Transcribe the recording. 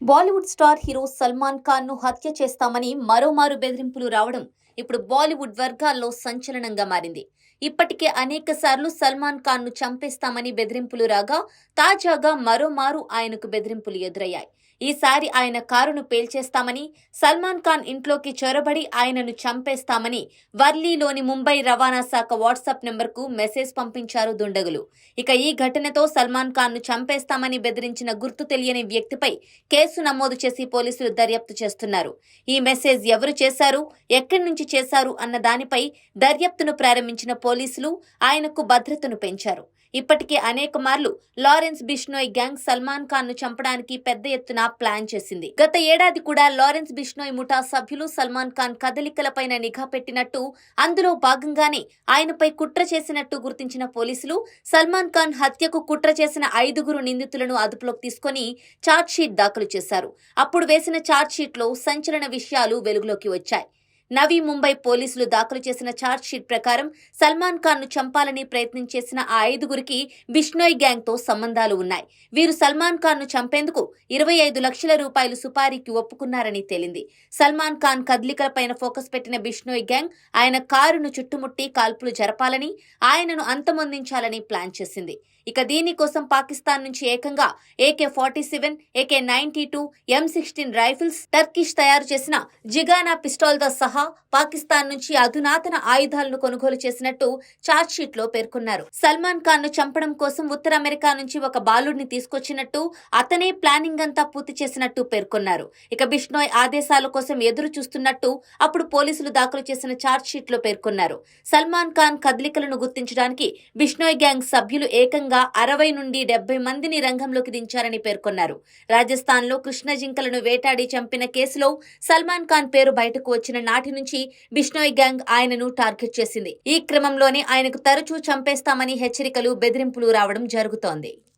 Bollywood star hero Salman Khan ను హత్య చేస్తామని మరోమారు బెదిరింపులు రావడం ఇప్పుడు బాలీవుడ్ వర్గాల్లో సంచలనంగా మారింది. ఇప్పటికే అనేక సార్లు సల్మాన్ ఖాన్ ను చంపేస్తామని బెదిరింపులు రాగా తాజాగా మరోమారు ఆయనకు బెదిరింపులు ఎదురయ్యాయి. ఈసారి ఆయన కారును పేల్చేస్తామని, సల్మాన్ ఖాన్ ఇంట్లోకి చొరబడి ఆయనను చంపేస్తామని వర్లీలోని ముంబై రవాణా శాఖ వాట్సాప్ నెంబర్కు మెసేజ్ పంపించారు దుండగులు. ఇక ఈ ఘటనతో సల్మాన్ ఖాన్ ను చంపేస్తామని బెదిరించిన గుర్తు తెలియని వ్యక్తిపై కేసు నమోదు చేసి పోలీసులు దర్యాప్తు చేస్తున్నారు. ఈ మెసేజ్ ఎవరు చేశారు, ఎక్కడి నుంచి చేశారు అన్న దానిపై దర్యాప్తును ప్రారంభించిన పోలీసులు ఆయనకు భద్రతను పెంచారు. ఇప్పటికే అనేక మార్లు లారెన్స్ బిష్నోయ్ గ్యాంగ్ సల్మాన్ ఖాన్ ను చంపడానికి పెద్ద ఎత్తున ప్లాన్ చేసింది. గత ఏడాది కూడా లారెన్స్ బిష్నోయ్ ముఠా సభ్యులు సల్మాన్ ఖాన్ కదలికలపైన నిఘా పెట్టినట్టు, అందులో భాగంగానే ఆయనపై కుట్ర చేసినట్టు గుర్తించిన పోలీసులు సల్మాన్ ఖాన్ హత్యకు కుట్ర చేసిన 5 నిందితులను అదుపులోకి తీసుకుని ఛార్జ్షీట్ దాఖలు చేశారు. అప్పుడు వేసిన ఛార్జ్షీట్లో సంచలన విషయాలు వెలుగులోకి వచ్చాయి. నవీ ముంబై పోలీసులు దాఖలు చేసిన ఛార్జ్షీట్ ప్రకారం సల్మాన్ ఖాన్ ను చంపాలని ప్రయత్నం చేసిన ఆ 5 బిష్నోయ్ గ్యాంగ్ తో సంబంధాలు ఉన్నాయి. వీరు సల్మాన్ ఖాన్ ను చంపేందుకు 25 లక్షల రూపాయలు సుపారీకి ఒప్పుకున్నారని తేలింది. సల్మాన్ ఖాన్ కదలికలపైన ఫోకస్ పెట్టిన బిష్నోయ్ గ్యాంగ్ ఆయన కారును చుట్టుముట్టి కాల్పులు జరపాలని, ఆయనను అంతమొందించాలని ప్లాన్ చేసింది. ఇక దీనికోసం పాకిస్తాన్ నుంచి ఏకంగా AK-47, AK-92, M16 rifles, Turkish తయారు చేసిన జిగానా పిస్టాల్తో సహా పాకిస్తాన్ నుంచి అధునాతన ఆయుధాలను కొనుగోలు చేసినట్టు ఛార్జ్షీట్ లో పేర్కొన్నారు. సల్మాన్ ఖాన్ ను చంపడం కోసం ఉత్తర అమెరికా నుంచి ఒక బాలుడిని తీసుకొచ్చినట్టు, అతనే ప్లానింగ్ అంతా పూర్తి చేసినట్టు పేర్కొన్నారు. ఇక బిష్నోయ్ ఆదేశాల కోసం ఎదురు చూస్తున్నట్టు అప్పుడు పోలీసులు దాఖలు చేసిన ఛార్జ్షీట్ లో పేర్కొన్నారు. సల్మాన్ ఖాన్ కదలికలను గుర్తించడానికి బిష్నోయ్ గ్యాంగ్ సభ్యులు ఏకంగా 60 నుండి 70 మందిని రంగంలోకి దించారని పేర్కొన్నారు. రాజస్థాన్ లో కృష్ణ జింకలను వేటాడి చంపిన కేసులో సల్మాన్ ఖాన్ పేరు బయటకు వచ్చిన నాటి నుంచి బిష్నోయ్ గ్యాంగ్ ఆయనను టార్గెట్ చేసింది. ఈ క్రమంలోనే ఆయనకు తరచూ చంపేస్తామని హెచ్చరికలు, బెదిరింపులు రావడం జరుగుతోంది.